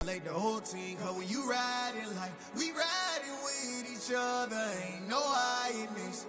Like the whole team, cause when you riding like we riding with each other, ain't no hiding this.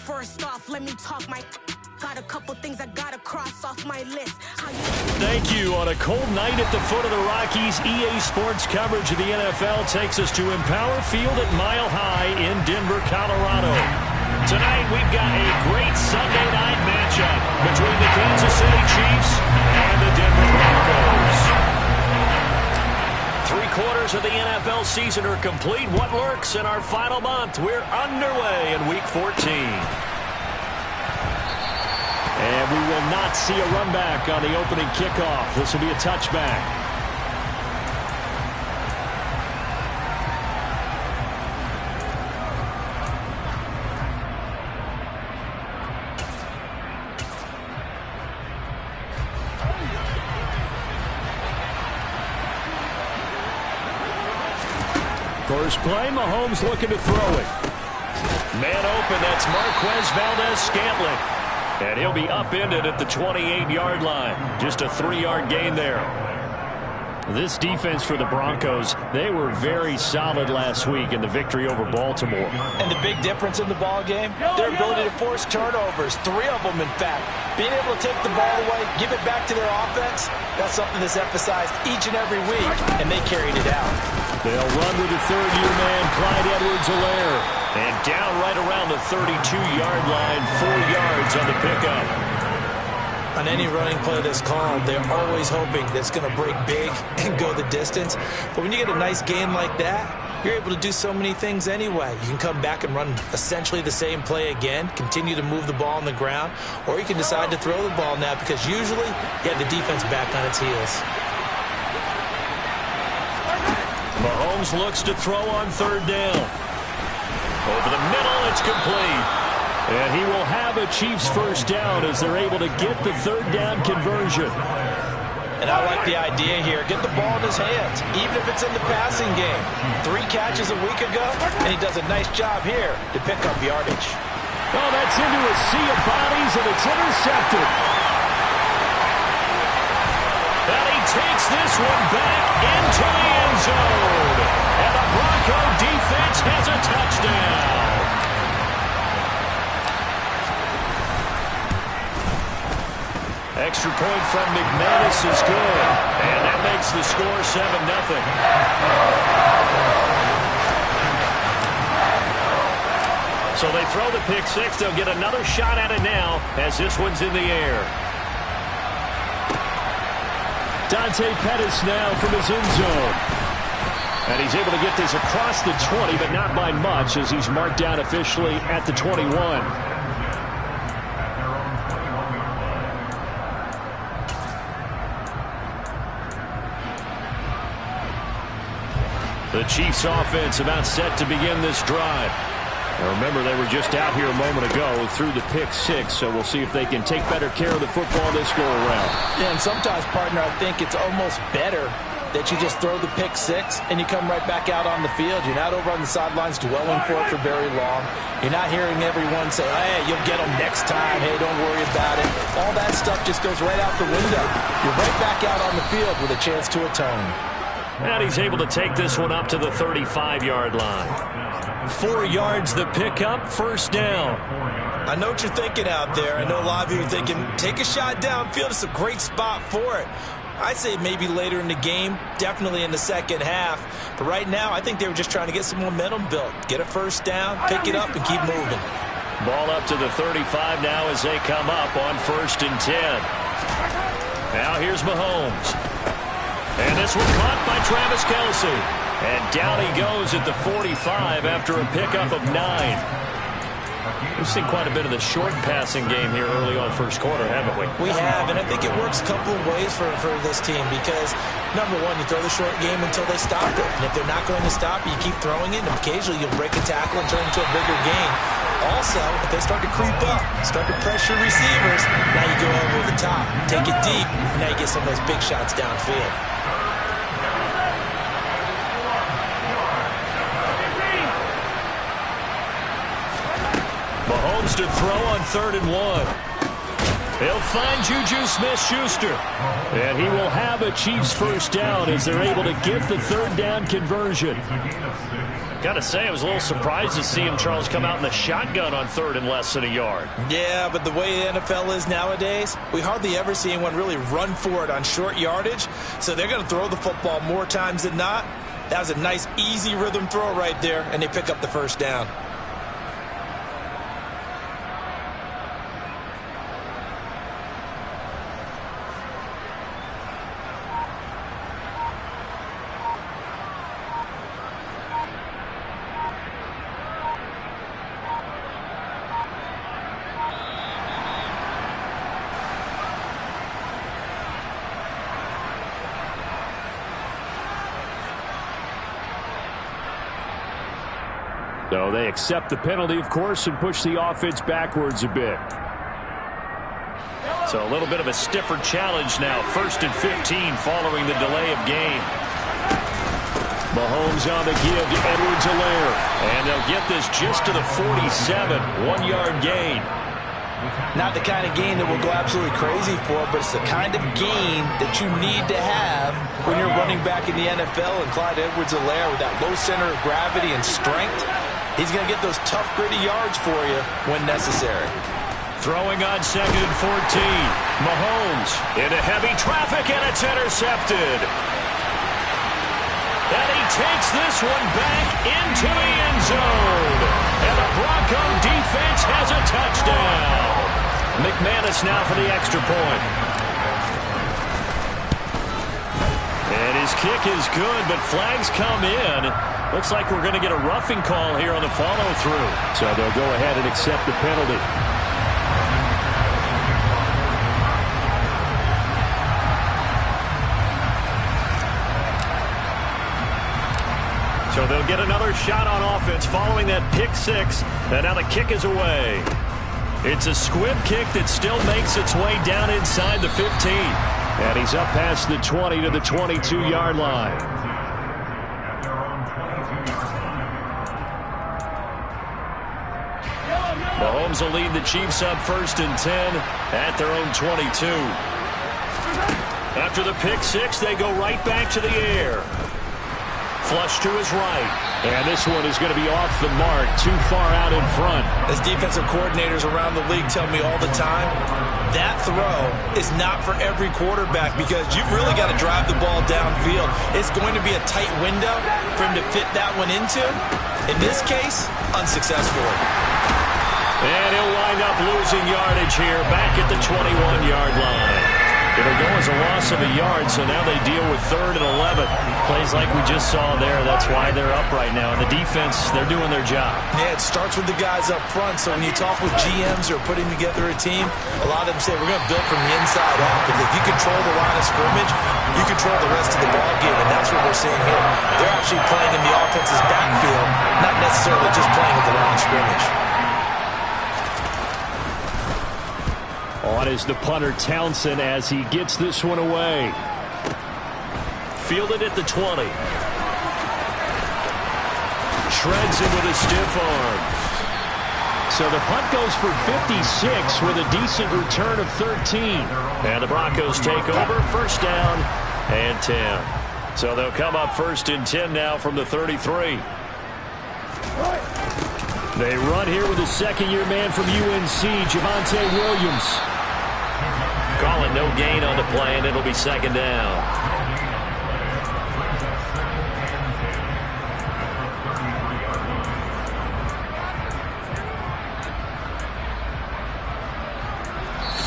First off, let me talk my... Got a couple things I gotta cross off my list. Thank you. On a cold night at the foot of the Rockies, EA Sports coverage of the NFL takes us to Empower Field at Mile High in Denver, Colorado. Tonight, we've got a great Sunday night matchup between the Kansas City Chiefs and the Denver Broncos. 3/4 of the NFL season are complete. What lurks in our final month? We're underway in Week 14. And we will not see a run back on the opening kickoff. This will be a touchback. First play, Mahomes looking to throw it. Man open, that's Marquez Valdes-Scantling. And he'll be upended at the 28-yard line. Just a 3-yard gain there. This defense for the Broncos, they were very solid last week in the victory over Baltimore. And the big difference in the ball game, their ability to force turnovers, 3 of them in fact. Being able to take the ball away, give it back to their offense, that's something that's emphasized each and every week, and they carried it out. They'll run with the third-year man, Clyde Edwards-Helaire. And down right around the 32-yard line, 4 yards on the pickup. On any running play that's called, they're always hoping that it's going to break big and go the distance. But when you get a nice gain like that, you're able to do so many things anyway. You can come back and run essentially the same play again, continue to move the ball on the ground, or you can decide to throw the ball now because usually you have the defense back on its heels. Mahomes looks to throw on third down. Over the middle, it's complete. And he will have a Chiefs first down as they're able to get the third down conversion. And I like the idea here. Get the ball in his hands, even if it's in the passing game. 3 catches a week ago, and he does a nice job here to pick up yardage. Oh, that's into a sea of bodies, and it's intercepted. And he takes this one back into the end zone. And the Bronco defense has a touchdown. Extra point from McManus is good. And that makes the score 7-0. So they throw the pick six. They'll get another shot at it now as this one's in the air. Dante Pettis now from his end zone. And he's able to get this across the 20, but not by much as he's marked down officially at the 21. The Chiefs offense about set to begin this drive. Now remember, they were just out here a moment ago through the pick six, so we'll see if they can take better care of the football this go around. Yeah, and sometimes, partner, I think it's almost better that you just throw the pick six and you come right back out on the field. You're not over on the sidelines dwelling for it for very long. You're not hearing everyone say, hey, you'll get them next time. Hey, don't worry about it. All that stuff just goes right out the window. You're right back out on the field with a chance to atone. And he's able to take this one up to the 35-yard line. 4 yards the pickup, first down. I know what you're thinking out there. I know a lot of you are thinking, take a shot downfield. It's a great spot for it. I'd say maybe later in the game, definitely in the second half. But right now, I think they were just trying to get some momentum built. Get a first down, pick it up, and keep moving. Ball up to the 35 now as they come up on 1st and 10. Now here's Mahomes. And this one caught by Travis Kelce. And down he goes at the 45 after a pickup of 9. We've seen quite a bit of the short passing game here early on first quarter, haven't we? We have, and I think it works a couple of ways for this team because, number one, you throw the short game until they stop it. And if they're not going to stop it, you keep throwing it, and occasionally you'll break a tackle and turn it into a bigger game. Also, if they start to creep up, start to pressure receivers, now you go over the top, take it deep, and now you get some of those big shots downfield. Mahomes to throw on 3rd and 1. He'll find Juju Smith-Schuster. And he will have a Chiefs first down as they're able to get the 3rd down conversion. Got to say, I was a little surprised to see him, Charles, come out in the shotgun on 3rd and less than a yard. Yeah, but the way the NFL is nowadays, we hardly ever see anyone really run for it on short yardage. So they're going to throw the football more times than not. That was a nice, easy rhythm throw right there, and they pick up the first down. So they accept the penalty, of course, and push the offense backwards a bit. So a little bit of a stiffer challenge now. 1st and 15 following the delay of game. Mahomes on the give to Edwards-Helaire. And they'll get this just to the 47. 1-yard gain. Not the kind of gain that we'll go absolutely crazy for, but it's the kind of gain that you need to have when you're running back in the NFL. And Clyde Edwards-Helaire with that low center of gravity and strength, he's going to get those tough, gritty yards for you when necessary. Throwing on 2nd and 14. Mahomes into heavy traffic, and it's intercepted. And he takes this one back into the end zone. And the Bronco defense has a touchdown. McManus now for the extra point. And his kick is good, but flags come in. Looks like we're going to get a roughing call here on the follow-through. So they'll go ahead and accept the penalty. So they'll get another shot on offense following that pick six. And now the kick is away. It's a squib kick that still makes its way down inside the 15. And he's up past the 20 to the 22-yard line. Mahomes will lead the Chiefs up 1st and 10 at their own 22. After the pick six, they go right back to the air. Flush to his right. And this one is going to be off the mark, too far out in front. As defensive coordinators around the league tell me all the time, that throw is not for every quarterback because you've really got to drive the ball downfield. It's going to be a tight window for him to fit that one into. In this case, unsuccessfully. And he'll wind up losing yardage here back at the 21-yard line. It'll go as a loss of a yard, so now they deal with 3rd and 11. Plays like we just saw there, that's why they're up right now. And the defense, they're doing their job. Yeah, it starts with the guys up front, so when you talk with GMs who are putting together a team, a lot of them say, we're going to build from the inside out. Because if you control the line of scrimmage, you control the rest of the ball game, and that's what we're seeing here. They're actually playing in the offense's backfield, not necessarily just playing at the line of scrimmage. On is the punter, Townsend, as he gets this one away. Fielded at the 20. Shreds him with a stiff arm. So the punt goes for 56 with a decent return of 13. And the Broncos take over, 1st down and 10. So they'll come up 1st and 10 now from the 33. They run here with a second-year man from UNC, Javonte Williams. Calling no gain on the play, and it'll be 2nd down.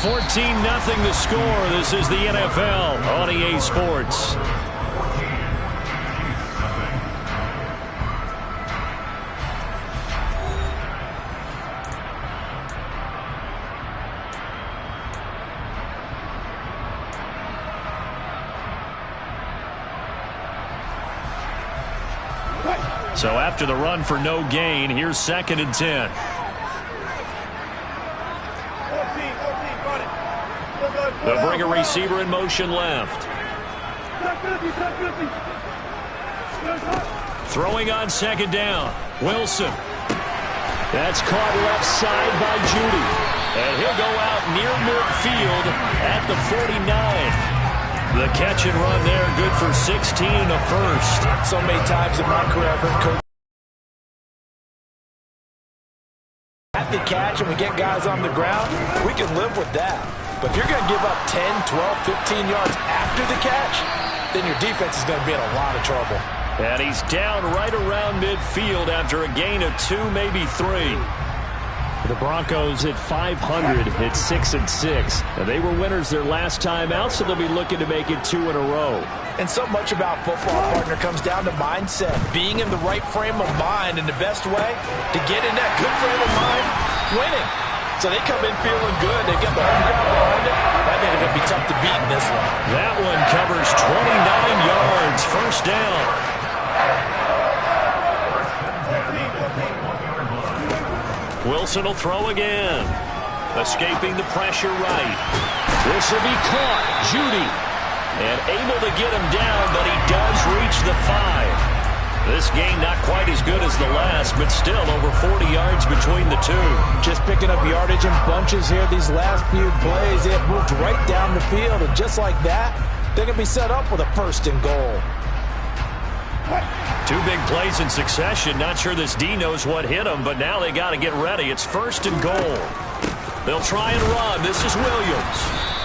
$14-0 the score. This is the NFL on EA Sports. So after the run for no gain, here's 2nd and 10. They'll bring a receiver in motion left. Throwing on 2nd down. Wilson. That's caught left side by Judy. And he'll go out near midfield at the 49. The catch and run there, good for 16 and a first. So many times in my career, I've heard coach at the catch and we get guys on the ground, we can live with that. But if you're going to give up 10, 12, 15 yards after the catch, then your defense is going to be in a lot of trouble. And he's down right around midfield after a gain of 2, maybe 3. The Broncos at 500 hit 6 and 6. And they were winners their last time out, so they'll be looking to make it 2 in a row. And so much about football, partner, comes down to mindset. Being in the right frame of mind, and the best way to get in that good frame of mind, winning. So they come in feeling good. They get the home ground behind it. I think it's going to be tough to beat in this one. That one covers 29 yards. 1st down. Wilson will throw again. Escaping the pressure right. This will be caught. Judy. And able to get him down, but he does reach the 5. This game not quite as good as the last, but still over 40 yards between the two. Just picking up yardage in bunches here these last few plays. They have moved right down the field, and just like that, they're going to be set up with a 1st and goal. 2 big plays in succession. Not sure this D knows what hit him, but now they got to get ready. It's 1st and goal. They'll try and run. This is Williams.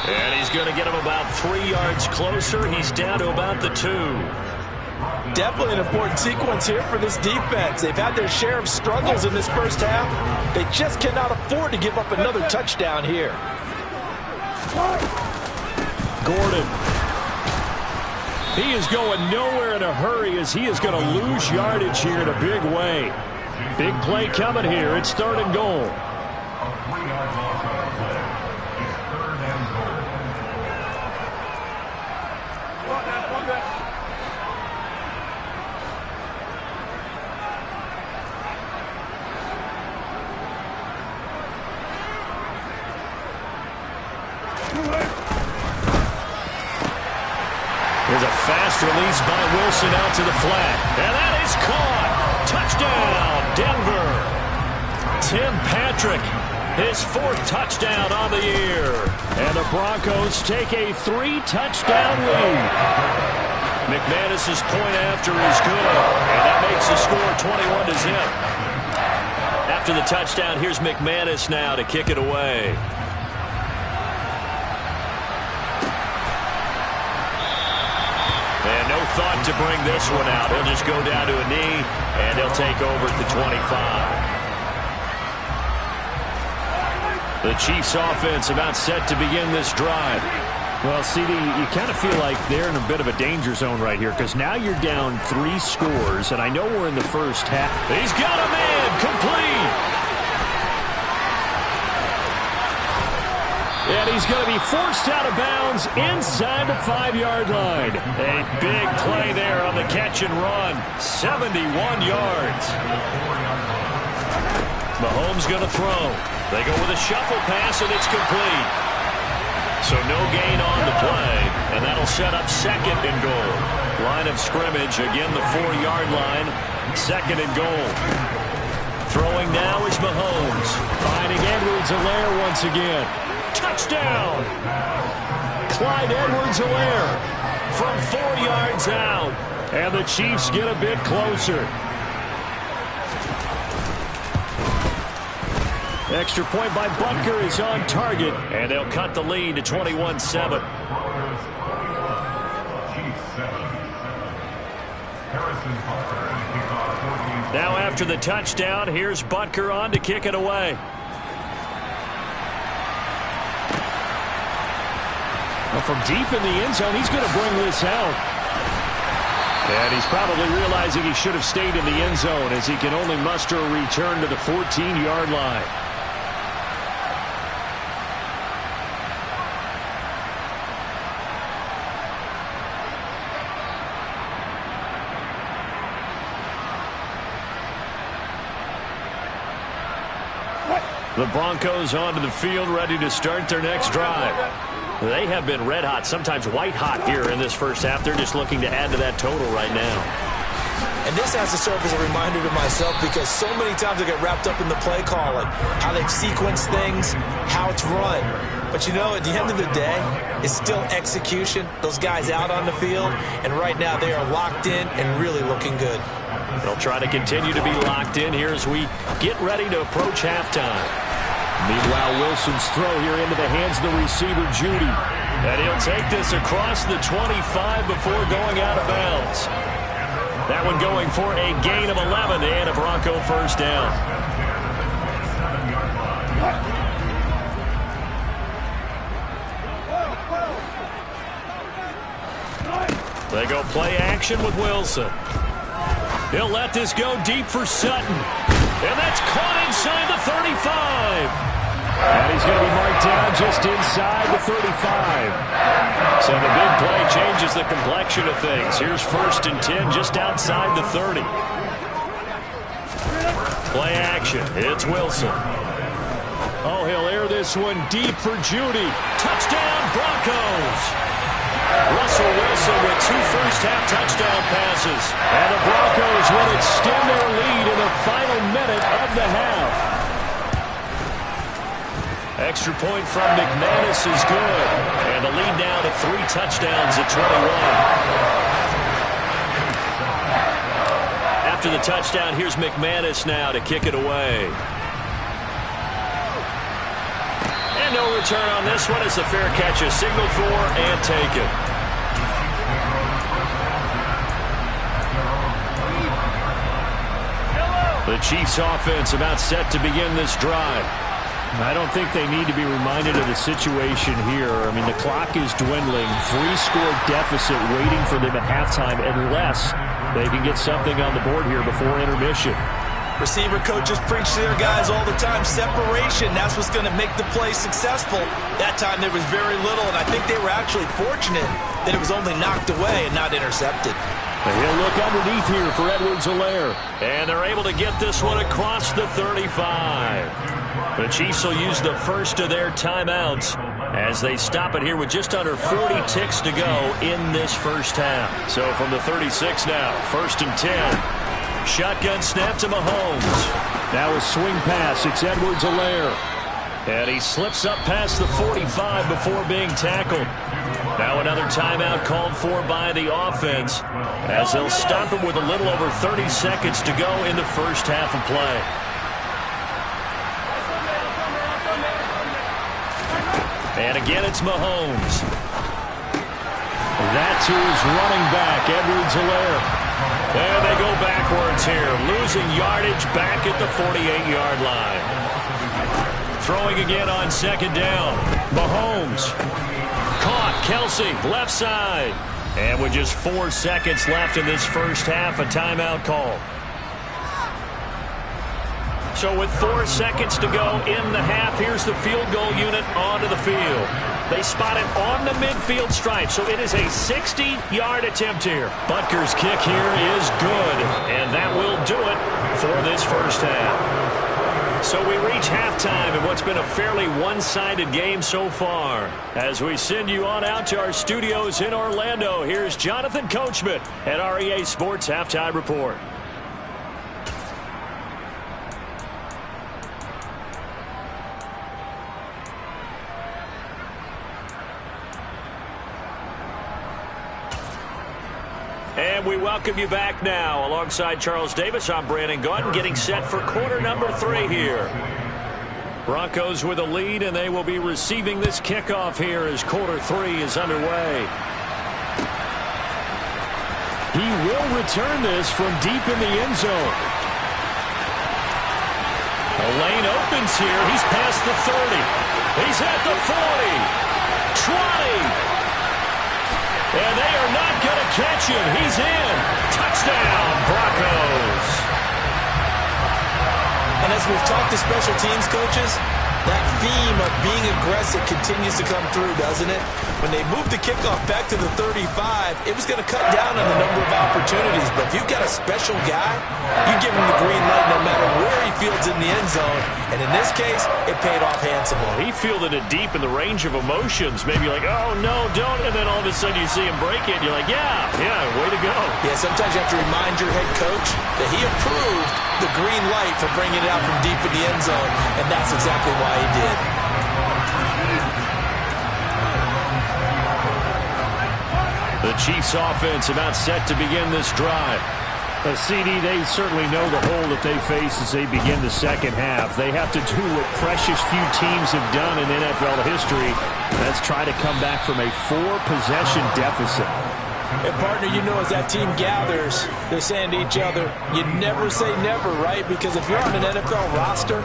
And he's going to get him about 3 yards closer. He's down to about the 2. Definitely an important sequence here for this defense. They've had their share of struggles in this 1st half. They just cannot afford to give up another touchdown here. Gordon. He is going nowhere in a hurry as he is going to lose yardage here in a big way. Big play coming here. It's 3rd and goal. Here's a fast release by Wilson out to the flat. And that is caught. Touchdown, Denver. Tim Patrick, his 4th touchdown on the year. And the Broncos take a 3-touchdown lead. McManus's point after is good, and that makes the score 21-0. After the touchdown, here's McManus now to kick it away. And no thought to bring this one out. He'll just go down to a knee, and he'll take over at the 25. The Chiefs offense about set to begin this drive. Well, CD, you kind of feel like they're in a bit of a danger zone right here because now you're down 3 scores, and I know we're in the first half. He's got a man complete. And he's going to be forced out of bounds inside the 5-yard line. A big play there on the catch and run. 71 yards. Mahomes going to throw. They go with a shuffle pass, and it's complete. So no gain on the play, and that'll set up 2nd and goal. Line of scrimmage, again the 4-yard line, 2nd and goal. Throwing now is Mahomes. Finding Edwards-Helaire once again. Touchdown! Clyde Edwards-Helaire from 4 yards out. And the Chiefs get a bit closer. Extra point by Butker is on target. And they'll cut the lead to 21-7. Now after the touchdown, here's Butker on to kick it away. Well, from deep in the end zone, he's going to bring this out. And he's probably realizing he should have stayed in the end zone as he can only muster a return to the 14-yard line. The Broncos onto the field, ready to start their next drive. They have been red hot, sometimes white hot here in this first half. They're just looking to add to that total right now. And this has to serve as a reminder to myself because so many times I get wrapped up in the play calling, how they sequence things, how it's run. But, you know, at the end of the day, it's still execution. Those guys out on the field, and right now they are locked in and really looking good. They'll try to continue to be locked in here as we get ready to approach halftime. Meanwhile, Wilson's throw here into the hands of the receiver, Judy. And he'll take this across the 25 before going out of bounds. That one going for a gain of 11 and a Bronco first down. They go play action with Wilson. He'll let this go deep for Sutton. And that's caught inside the 35. And he's going to be marked down just inside the 35. So the big play changes the complexion of things. Here's 1st and 10 just outside the 30. Play action. It's Wilson. Oh, he'll air this one deep for Judy. Touchdown, Broncos. Russell Wilson with 2 first-half touchdown passes. And the Broncos will extend their lead in the final minute of the half. Extra point from McManus is good. And the lead now to 3 touchdowns at 21. After the touchdown, here's McManus now to kick it away. And no return on this one. It's a fair catch, a signal for and taken. The Chiefs offense about set to begin this drive. I don't think they need to be reminded of the situation here. I mean, the clock is dwindling. 3-score deficit waiting for them at halftime unless they can get something on the board here before intermission. Receiver coaches preach to their guys all the time. Separation, that's what's going to make the play successful. That time there was very little, and I think they were actually fortunate that it was only knocked away and not intercepted. He'll look underneath here for Edwards-Helaire. And they're able to get this one across the 35. The Chiefs will use the first of their timeouts as they stop it here with just under 40 ticks to go in this first half. So from the 36 now, 1st and 10. Shotgun snap to Mahomes. Now a swing pass. It's Edwards-Helaire. And he slips up past the 45 before being tackled. Now another timeout called for by the offense as they'll stop it with a little over 30 seconds to go in the first half of play. And again, it's Mahomes. That's who is running back, Edwards-Helaire. And they go backwards here, losing yardage back at the 48-yard line. Throwing again on second down. Mahomes. Caught. Kelsey, left side. And with just 4 seconds left in this first half, a timeout call. So with 4 seconds to go in the half, here's the field goal unit onto the field. They spot it on the midfield stripe, so it is a 60-yard attempt here. Butker's kick here is good, and that will do it for this first half. So we reach halftime in what's been a fairly one-sided game so far. As we send you on out to our studios in Orlando, here's Jonathan Coachman at REA Sports Halftime Report. And we welcome you back now. Alongside Charles Davis, I'm Brandon Gaudin, getting set for quarter number 3 here. Broncos with a lead, and they will be receiving this kickoff here as quarter 3 is underway. He will return this from deep in the end zone. A lane opens here. He's past the 30. He's at the 40. 20. And they are not going to catch him. He's in. Touchdown, Broncos. And as we've talked to special teams coaches, that theme of being aggressive continues to come through, doesn't it? When they moved the kickoff back to the 35, it was going to cut down on the number of opportunities. But if you've got a special guy, you give him the green light no matter where he fields in the end zone. And in this case, it paid off handsomely. He fielded it deep in the range of emotions. Maybe like, oh, no, don't. And then all of a sudden you see him break it. And you're like, yeah, way to go. Yeah, sometimes you have to remind your head coach that he approved the green light for bringing it out from deep in the end zone. And that's exactly why he did. The Chiefs offense about set to begin this drive. CD, they certainly know the hole that they face as they begin the second half. They have to do what precious few teams have done in NFL history. That's try to come back from a 4-possession deficit. And partner, you know, as that team gathers, they're saying to each other, you never say never, right? Because if you're on an NFL roster,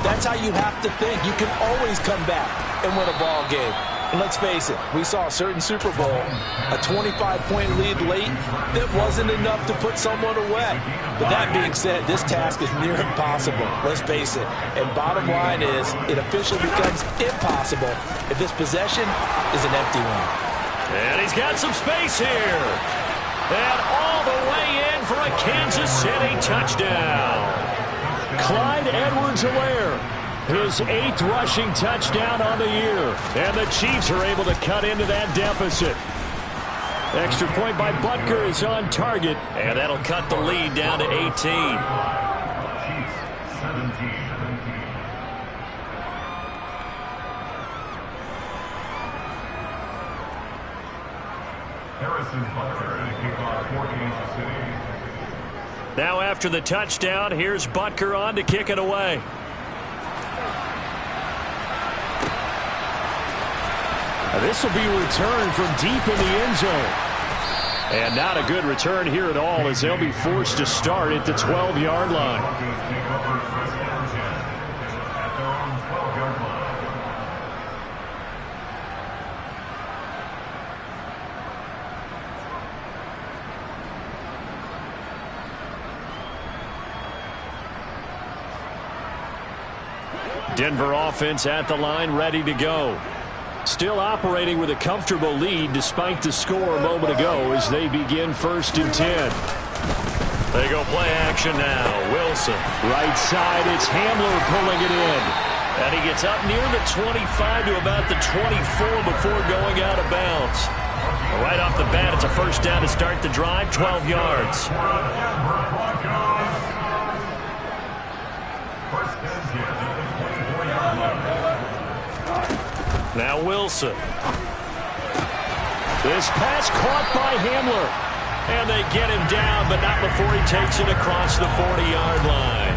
that's how you have to think. You can always come back and win a ball game. And let's face it, we saw a certain Super Bowl, a 25-point lead late that wasn't enough to put someone away. But that being said, this task is near impossible. Let's face it. And bottom line is, it officially becomes impossible if this possession is an empty one. And he's got some space here. And all the way in for a Kansas City touchdown. Clyde Edwards-Helaire, his 8th rushing touchdown on the year. And the Chiefs are able to cut into that deficit. Extra point by Butker is on target. And that'll cut the lead down to 18. Now after the touchdown, here's Butker on to kick it away. This will be returned from deep in the end zone. And not a good return here at all as they'll be forced to start at the 12-yard line. Denver offense at the line, ready to go. Still operating with a comfortable lead despite the score a moment ago as they begin 1st and 10. They go play action now. Wilson. Right side, it's Hamler pulling it in. And he gets up near the 25 to about the 24 before going out of bounds. Right off the bat, it's a first down to start the drive, 12 yards. Now Wilson. This pass caught by Hamler. And they get him down, but not before he takes it across the 40-yard line.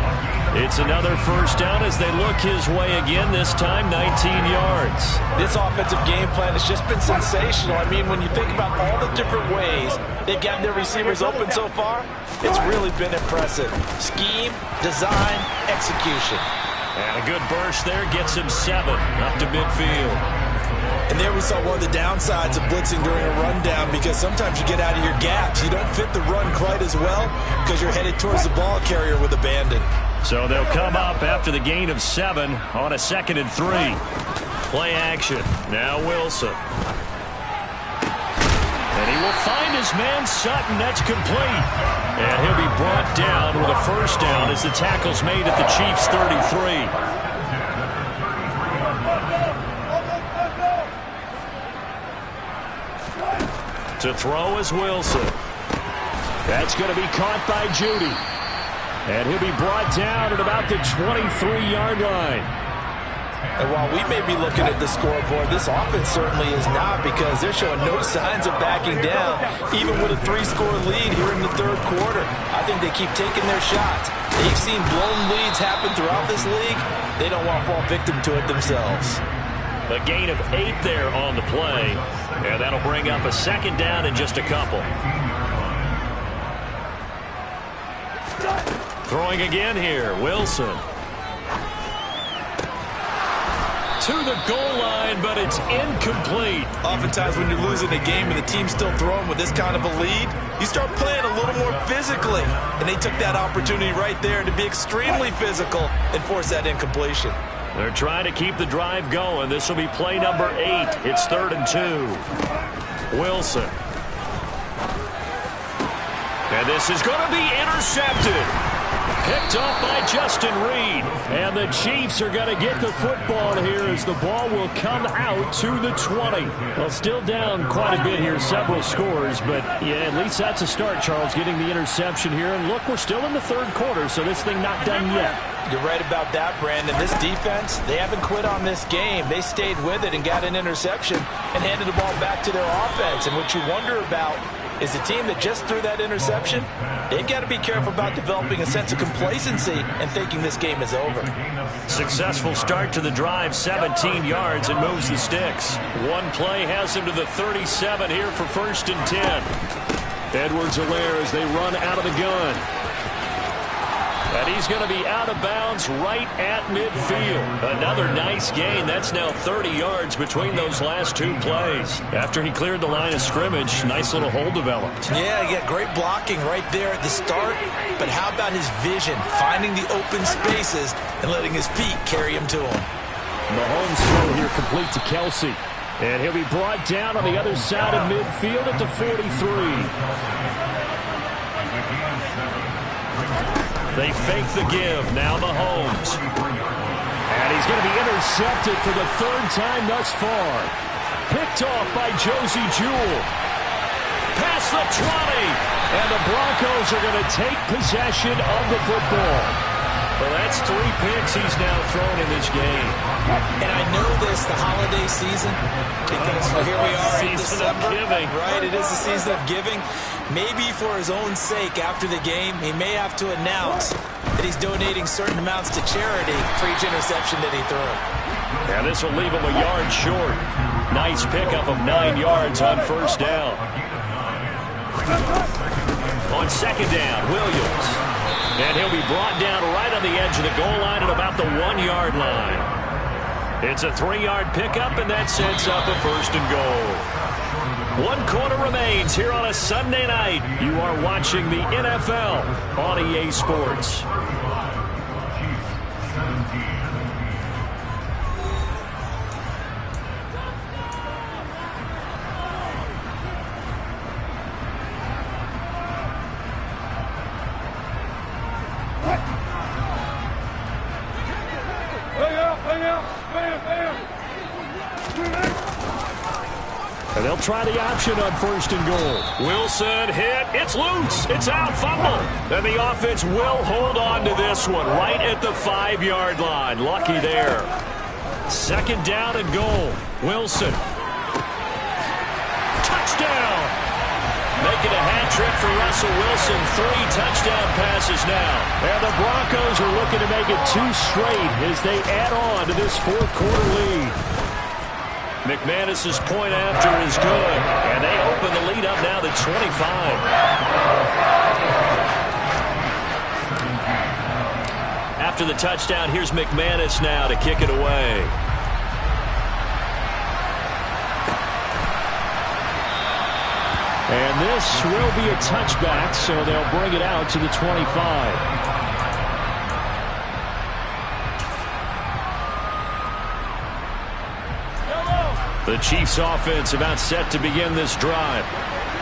It's another first down as they look his way again, this time 19 yards. This offensive game plan has just been sensational. I mean, when you think about all the different ways they've gotten their receivers open so far, it's really been impressive. Scheme, design, execution. And a good burst there gets him 7 up to midfield. And there we saw one of the downsides of blitzing during a rundown, because sometimes you get out of your gaps. You don't fit the run quite as well because you're headed towards the ball carrier with abandon. So they'll come up after the gain of 7 on a 2nd and 3. Play action. Now Wilson. And he will find his man Sutton. That's complete. And he'll be brought down with a first down as the tackle's made at the Chiefs' 33. To throw is Wilson. That's going to be caught by Judy. And he'll be brought down at about the 23-yard line. And while we may be looking at the scoreboard, this offense certainly is not, because they're showing no signs of backing down, even with a 3-score lead here in the third quarter. I think they keep taking their shots. They've seen blown leads happen throughout this league. They don't want to fall victim to it themselves. A gain of 8 there on the play. And that'll bring up a 2nd down in just a couple. Throwing again here, Wilson. To the goal line, but it's incomplete. Oftentimes when you're losing a game and the team's still throwing with this kind of a lead, you start playing a little more physically. And they took that opportunity right there to be extremely physical and force that incompletion. They're trying to keep the drive going. This will be play number 8. It's 3rd and 2. Wilson. And this is going to be intercepted. Picked off by Justin Reed. And the Chiefs are going to get the football here as the ball will come out to the 20. Well, still down quite a bit here, several scores. But, yeah, at least that's a start, Charles, getting the interception here. And, look, we're still in the third quarter, so this thing not done yet. You're right about that, Brandon. This defense, they haven't quit on this game. They stayed with it and got an interception and handed the ball back to their offense. And what you wonder about is the team that just threw that interception, they've got to be careful about developing a sense of complacency and thinking this game is over. Successful start to the drive, 17 yards, and moves the sticks. One play has him to the 37 here for 1st and 10. Edwards-Helaire as they run out of the gun. And he's going to be out of bounds right at midfield. Another nice gain. That's now 30 yards between those last 2 plays. After he cleared the line of scrimmage, nice little hole developed. Yeah, he got great blocking right there at the start. But how about his vision, finding the open spaces and letting his feet carry him to him? Mahomes throw here complete to Kelsey. And he'll be brought down on the other side of midfield at the 43. They fake the give. Now Mahomes. And he's going to be intercepted for the 3rd time thus far. Picked off by Josie Jewell. Past the 20. And the Broncos are going to take possession of the football. Well, that's 3 picks he's now thrown in this game. And I know this, the holiday season, because here we are in December. Giving. Right, it is the season of giving. Maybe for his own sake after the game, he may have to announce that he's donating certain amounts to charity for each interception that he threw. Yeah, this will leave him a yard short. Nice pickup of 9 yards on 1st down. On 2nd down, Williams. And he'll be brought down right on the edge of the goal line at about the 1-yard line. It's a 3-yard pickup, and that sets up a 1st and goal. 1 quarter remains here on a Sunday night. You are watching the NFL on EA Sports. And they'll try the option on 1st and goal. Wilson hit. It's loose. It's out. Fumble. And the offense will hold on to this one right at the 5-yard line. Lucky there. Second down and goal. Wilson. Touchdown! Making a hat trick for Russell Wilson. 3 touchdown passes now. And the Broncos are looking to make it 2 straight as they add on to this fourth quarter lead. McManus's point after is good. And they open the lead up now to 25. After the touchdown, here's McManus now to kick it away. And this will be a touchback, so they'll bring it out to the 25. The Chiefs offense about set to begin this drive.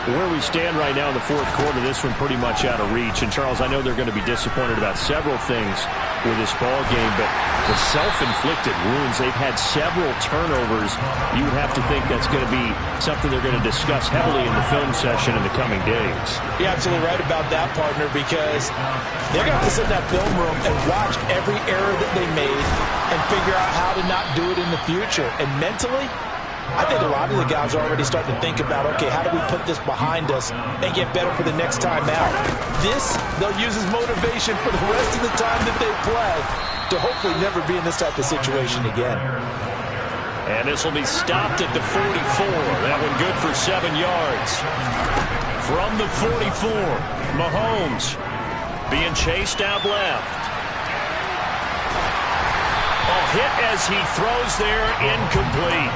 Where we stand right now in the fourth quarter, this one pretty much out of reach. And, Charles, I know they're going to be disappointed about several things with this ball game, but the self-inflicted wounds, they've had several turnovers. You would have to think that's going to be something they're going to discuss heavily in the film session in the coming days. You're absolutely right about that, partner, because they're going to have to sit in that film room and watch every error that they made and figure out how to not do it in the future. And mentally, I think a lot of the guys are already starting to think about, okay, how do we put this behind us and get better for the next time out? This, they'll use as motivation for the rest of the time that they play to hopefully never be in this type of situation again. And this will be stopped at the 44. That one good for 7 yards. From the 44, Mahomes being chased out left. A hit as he throws there, incomplete.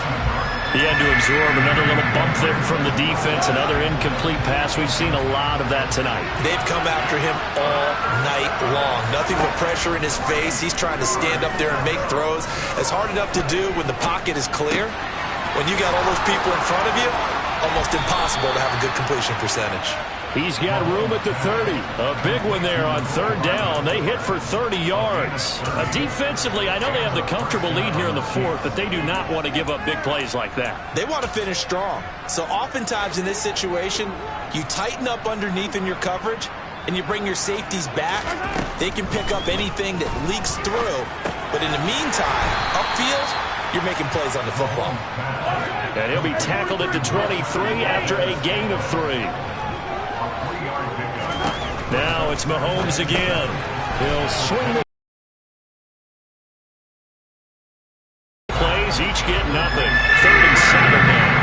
He had to absorb another little bump there from the defense, another incomplete pass. We've seen a lot of that tonight. They've come after him all night long. Nothing but pressure in his face. He's trying to stand up there and make throws. It's hard enough to do when the pocket is clear. When you got all those people in front of you, almost impossible to have a good completion percentage. He's got room at the 30. A big one there on third down. They hit for 30 yards. Defensively, I know they have the comfortable lead here in the fourth, but they do not want to give up big plays like that. They want to finish strong. So oftentimes in this situation, you tighten up underneath in your coverage and you bring your safeties back. They can pick up anything that leaks through. But in the meantime, upfield, you're making plays on the football. And he'll be tackled at the 23 after a gain of 3. Now it's Mahomes again. He'll swing the plays, each get nothing. 3rd and 7 now.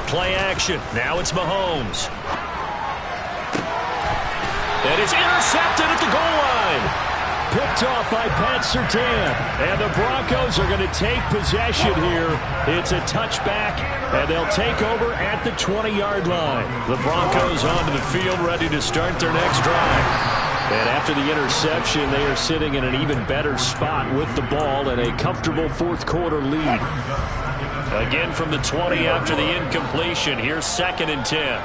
Play action. Now it's Mahomes. That is intercepted at the goal line. Picked off by Pat Surtain. And the Broncos are going to take possession here. It's a touchback, and they'll take over at the 20-yard line. The Broncos onto the field, ready to start their next drive. And after the interception, they are sitting in an even better spot with the ball and a comfortable fourth quarter lead. Again from the 20 after the incompletion. Here's 2nd and 10.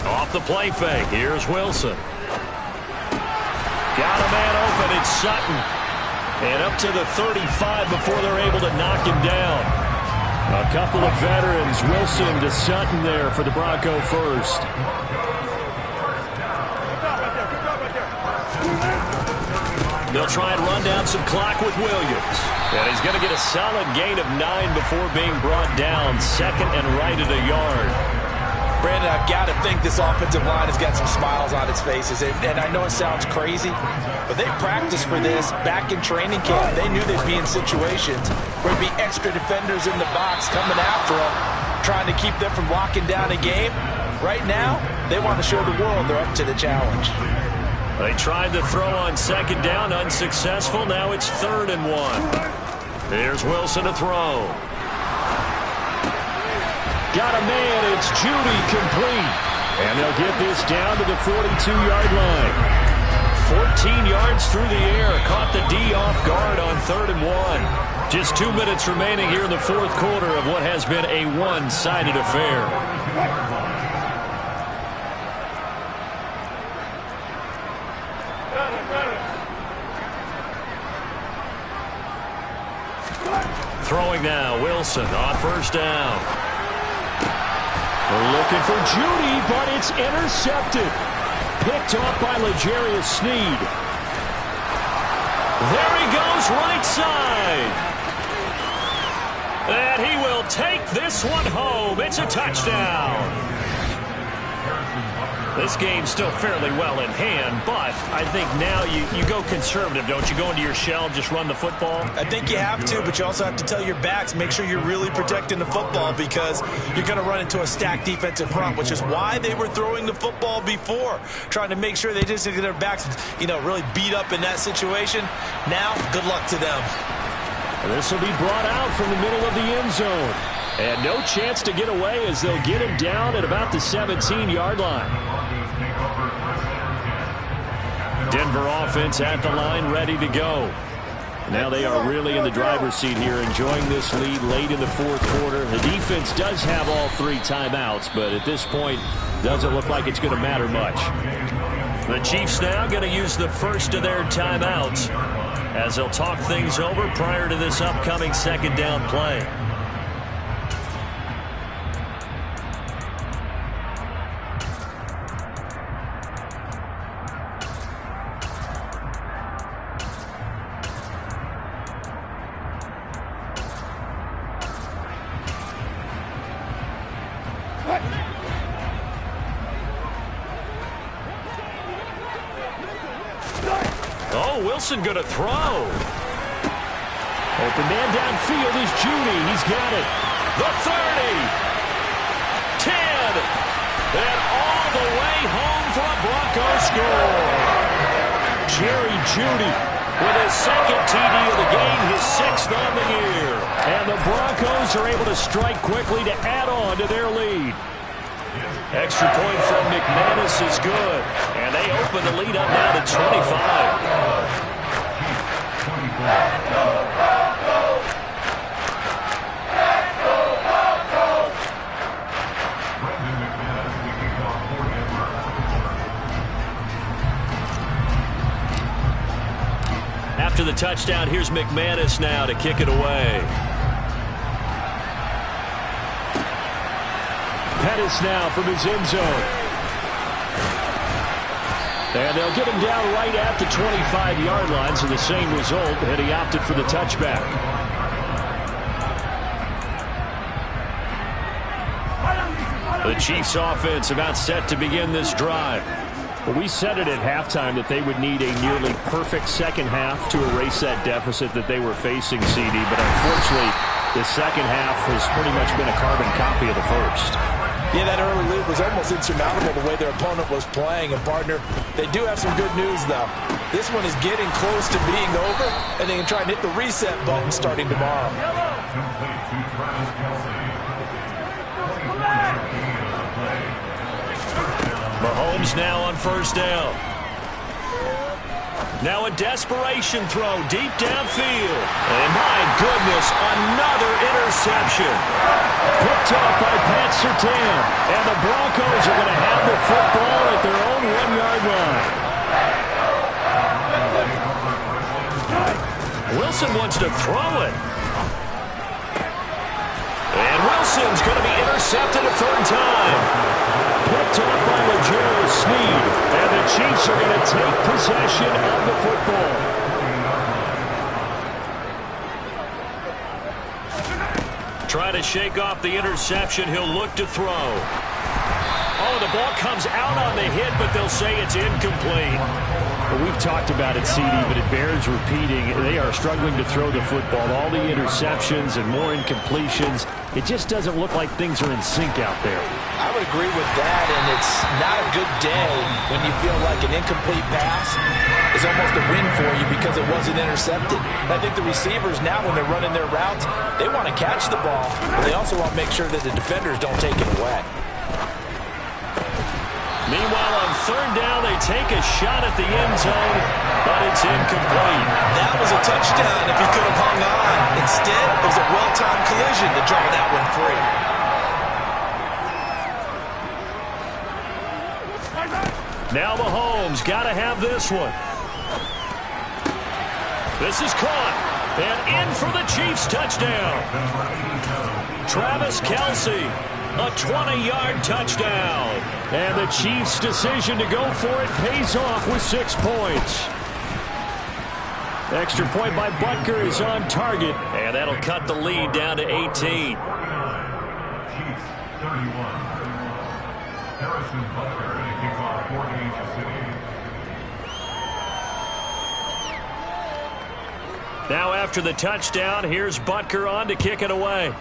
Off the play fake. Here's Wilson. Got a man open. It's Sutton. And up to the 35 before they're able to knock him down. A couple of veterans. Wilson to Sutton there for the Bronco first. They'll try and run down some clock with Williams. And he's going to get a solid gain of 9 before being brought down. 2nd and right at a yard. Brandon, I've got to think this offensive line has got some smiles on its faces. And I know it sounds crazy, but they practiced for this back in training camp. They knew they'd be in situations where there'd be extra defenders in the box coming after them, trying to keep them from locking down a game. Right now, they want to show the world they're up to the challenge. They tried to throw on 2nd down, unsuccessful. Now it's 3rd and 1. Here's Wilson to throw. Got a man, it's Judy, complete. And they'll get this down to the 42-yard line. 14 yards through the air. Caught the D off guard on 3rd and 1. Just 2 minutes remaining here in the fourth quarter of what has been a one-sided affair. Throwing now, Wilson on 1st down. They're looking for Judy, but it's intercepted. Picked off by L'Jarius Sneed. There he goes, right side. And he will take this one home. It's a touchdown. This game's still fairly well in hand, but I think now you go conservative, don't you? Go into your shell, just run the football? I think you have to, but you also have to tell your backs, make sure you're really protecting the football because you're going to run into a stacked defensive front, which is why they were throwing the football before, trying to make sure they just get their backs, really beat up in that situation. Now, good luck to them. This will be brought out from the middle of the end zone. And no chance to get away as they'll get him down at about the 17-yard line. Denver offense at the line, ready to go. Now they are really in the driver's seat here, enjoying this lead late in the fourth quarter. The defense does have all 3 timeouts, but at this point, doesn't look like it's going to matter much. The Chiefs now going to use the first of their timeouts as they'll talk things over prior to this upcoming second down play. Wilson going to throw. Open man downfield is Judy. He's got it. The 30. 10. And all the way home for a Broncos score. Jerry Judy with his second TD of the game, his 6th on the year. And the Broncos are able to strike quickly to add on to their lead. Extra point from McManus is good. And they open the lead up now to 25. After the touchdown, here's McManus now to kick it away. Pettis now from his end zone. And they'll get him down right at the 25-yard line, so the same result, and he opted for the touchback. The Chiefs offense about set to begin this drive. Well, we said it at halftime that they would need a nearly perfect second half to erase that deficit that they were facing, CD, but unfortunately, the second half has pretty much been a carbon copy of the first. Yeah, that early lead was almost insurmountable the way their opponent was playing. And, partner, they do have some good news, though. This one is getting close to being over, and they can try and hit the reset button starting tomorrow. Mahomes now on first down. Now a desperation throw deep downfield. And my goodness, another interception. Picked off by Pat Surtain. And the Broncos are going to have the football at their own 1-yard line. Wilson wants to throw it. And Wilson's going to be intercepted a third time. Picked off by L'Jarius Sneed. And the Chiefs are going to take possession of the football. Try to shake off the interception. He'll look to throw. Oh, the ball comes out on the hit, but they'll say it's incomplete. Well, we've talked about it, CD, but it bears repeating. They are struggling to throw the football. All the interceptions and more incompletions. It just doesn't look like things are in sync out there. I would agree with that, and it's not a good day when you feel like an incomplete pass is almost a win for you because it wasn't intercepted. I think the receivers now, when they're running their routes, they want to catch the ball, but they also want to make sure that the defenders don't take it away. Meanwhile, on third down, they take a shot at the end zone, but it's incomplete. That was a touchdown if he could have hung on. Instead, it was a well-timed collision to draw that one free. Now Mahomes got to have this one. This is caught. And in for the Chiefs touchdown. Travis Kelce. A 20-yard touchdown. And the Chiefs' decision to go for it pays off with 6 points. Extra point by Butker is on target. And that'll cut the lead down to 18. Chiefs 31. Harrison Butker to kick off for Kansas City. Now after the touchdown, here's Butker on to kick it away.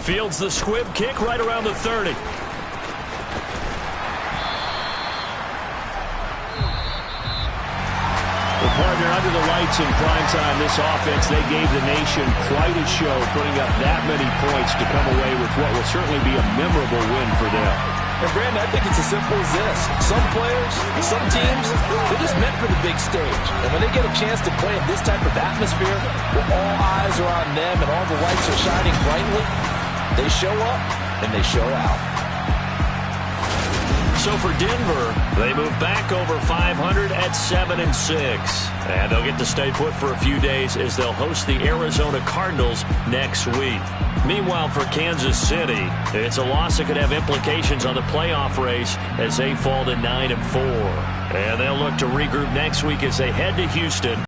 Fields the squib kick right around the 30. Partner, under the lights in prime time, this offense, they gave the nation quite a show, putting up that many points to come away with what will certainly be a memorable win for them. And Brandon, I think it's as simple as this. Some players, some teams, they're just meant for the big stage. And when they get a chance to play in this type of atmosphere, where all eyes are on them and all the lights are shining brightly, they show up and they show out. So for Denver, they move back over 500 at 7-6. And they'll get to stay put for a few days as they'll host the Arizona Cardinals next week. Meanwhile, for Kansas City, it's a loss that could have implications on the playoff race as they fall to 9-4. And they'll look to regroup next week as they head to Houston